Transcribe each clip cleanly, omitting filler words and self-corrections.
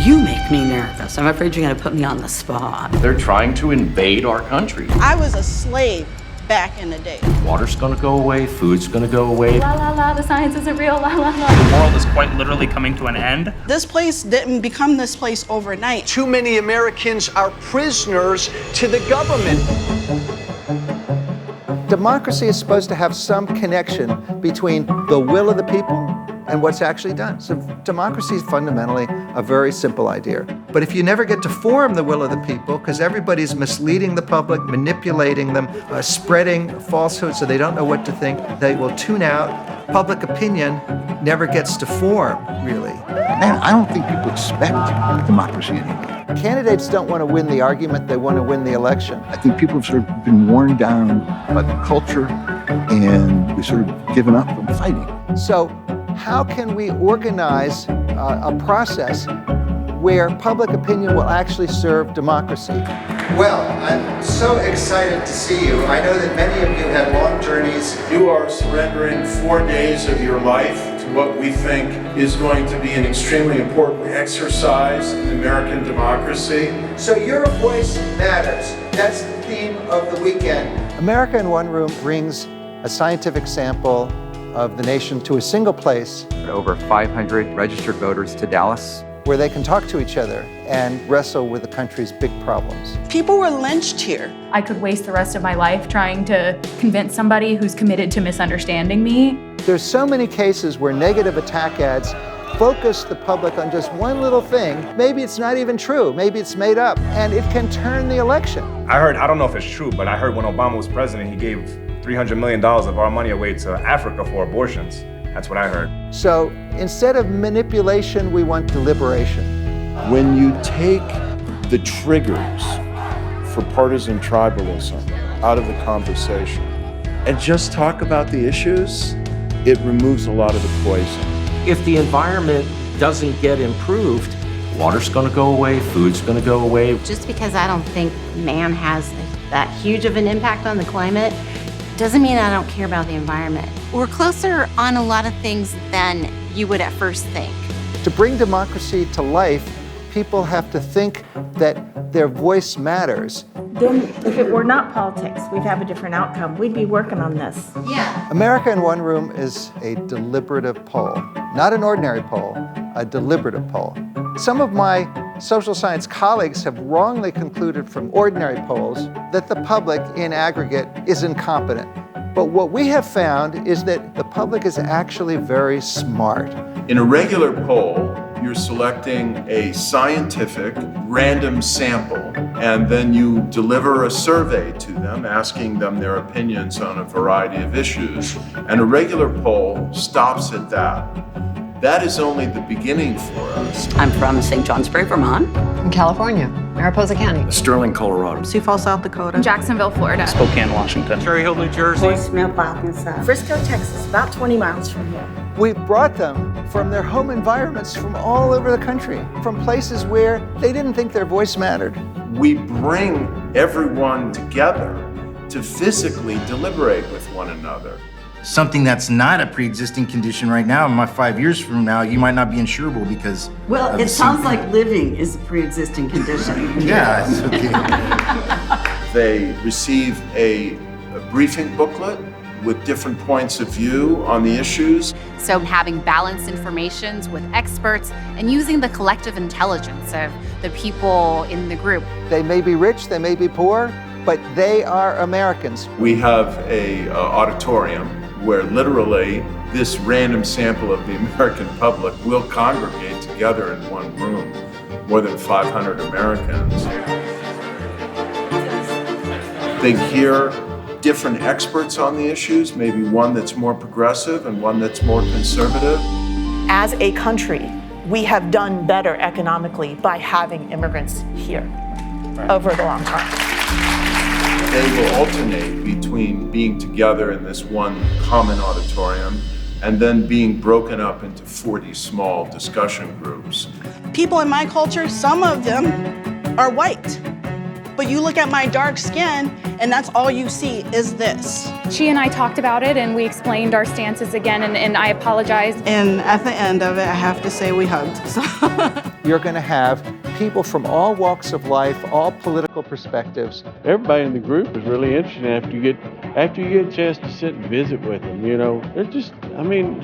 You make me nervous. I'm afraid you're going to put me on the spot. They're trying to invade our country. I was a slave back in the day. Water's gonna go away, food's gonna go away. La la la, the science isn't real, la la la. The world is quite literally coming to an end. This place didn't become this place overnight. Too many Americans are prisoners to the government. Democracy is supposed to have some connection between the will of the people and what's actually done. So democracy is fundamentally a very simple idea. But if you never get to form the will of the people, because everybody's misleading the public, manipulating them, spreading falsehoods so they don't know what to think, they will tune out. Public opinion never gets to form, really. Man, I don't think people expect democracy anymore. Candidates don't want to win the argument, they want to win the election. I think people have sort of been worn down by the culture and we've sort of given up on fighting. So how can we organize a process where public opinion will actually serve democracy? Well, I'm so excited to see you. I know that many of you had long journeys. You are surrendering 4 days of your life to what we think is going to be an extremely important exercise in American democracy. So your voice matters. That's the theme of the weekend. America in One Room brings a scientific sample of the nation to a single place. Over 500 registered voters to Dallas, where they can talk to each other and wrestle with the country's big problems. People were lynched here. I could waste the rest of my life trying to convince somebody who's committed to misunderstanding me. There's so many cases where negative attack ads focus the public on just one little thing. Maybe it's not even true, maybe it's made up, and it can turn the election. I don't know if it's true, but I heard when Obama was president, he gave $300 million of our money away to Africa for abortions. That's what I heard. So instead of manipulation, we want deliberation. When you take the triggers for partisan tribalism out of the conversation and just talk about the issues, it removes a lot of the poison. If the environment doesn't get improved, water's gonna go away, food's gonna go away. Just because I don't think man has that huge of an impact on the climate doesn't mean I don't care about the environment. We're closer on a lot of things than you would at first think. To bring democracy to life, people have to think that their voice matters. Then if it were not politics, we'd have a different outcome. We'd be working on this. Yeah. America in One Room is a deliberative poll. Not an ordinary poll, a deliberative poll. Some of my social science colleagues have wrongly concluded from ordinary polls that the public in aggregate is incompetent. But what we have found is that the public is actually very smart. In a regular poll, you're selecting a scientific random sample, and then you deliver a survey to them, asking them their opinions on a variety of issues. And a regular poll stops at that. That is only the beginning for us. I'm from St. Johns Prairie, Vermont. From California, Mariposa County. Sterling, Colorado. Sioux Falls, South Dakota. Jacksonville, Florida. Spokane, Washington. Cherry Hill, New Jersey. Frisco, Texas, about 20 miles from here. We brought them from their home environments from all over the country, from places where they didn't think their voice mattered. We bring everyone together to physically deliberate with one another. Something that's not a pre-existing condition right now, 5 years from now, you might not be insurable because... Well, it sounds like living is a pre-existing condition. Yeah, it's okay. They receive a briefing booklet with different points of view on the issues. So having balanced informations with experts and using the collective intelligence of the people in the group. They may be rich, they may be poor, but they are Americans. We have a auditorium where literally this random sample of the American public will congregate together in one room, more than 500 Americans. They hear different experts on the issues, maybe one that's more progressive and one that's more conservative. As a country, we have done better economically by having immigrants here over the long term. They will alternate between being together in this one common auditorium and then being broken up into 40 small discussion groups. People in my culture, some of them are white. But you look at my dark skin and that's all you see is this. She and I talked about it and we explained our stances again, and I apologized. And at the end of it, I have to say we hugged. So. You're going to have people from all walks of life, all political perspectives. Everybody in the group is really interesting after you get a chance to sit and visit with them. You know, they're just, I mean,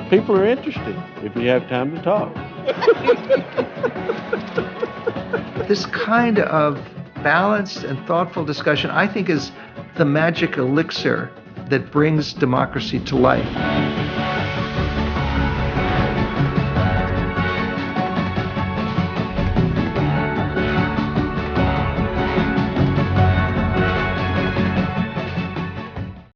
people are interested if you have time to talk. This kind of balanced and thoughtful discussion, I think, is the magic elixir that brings democracy to life.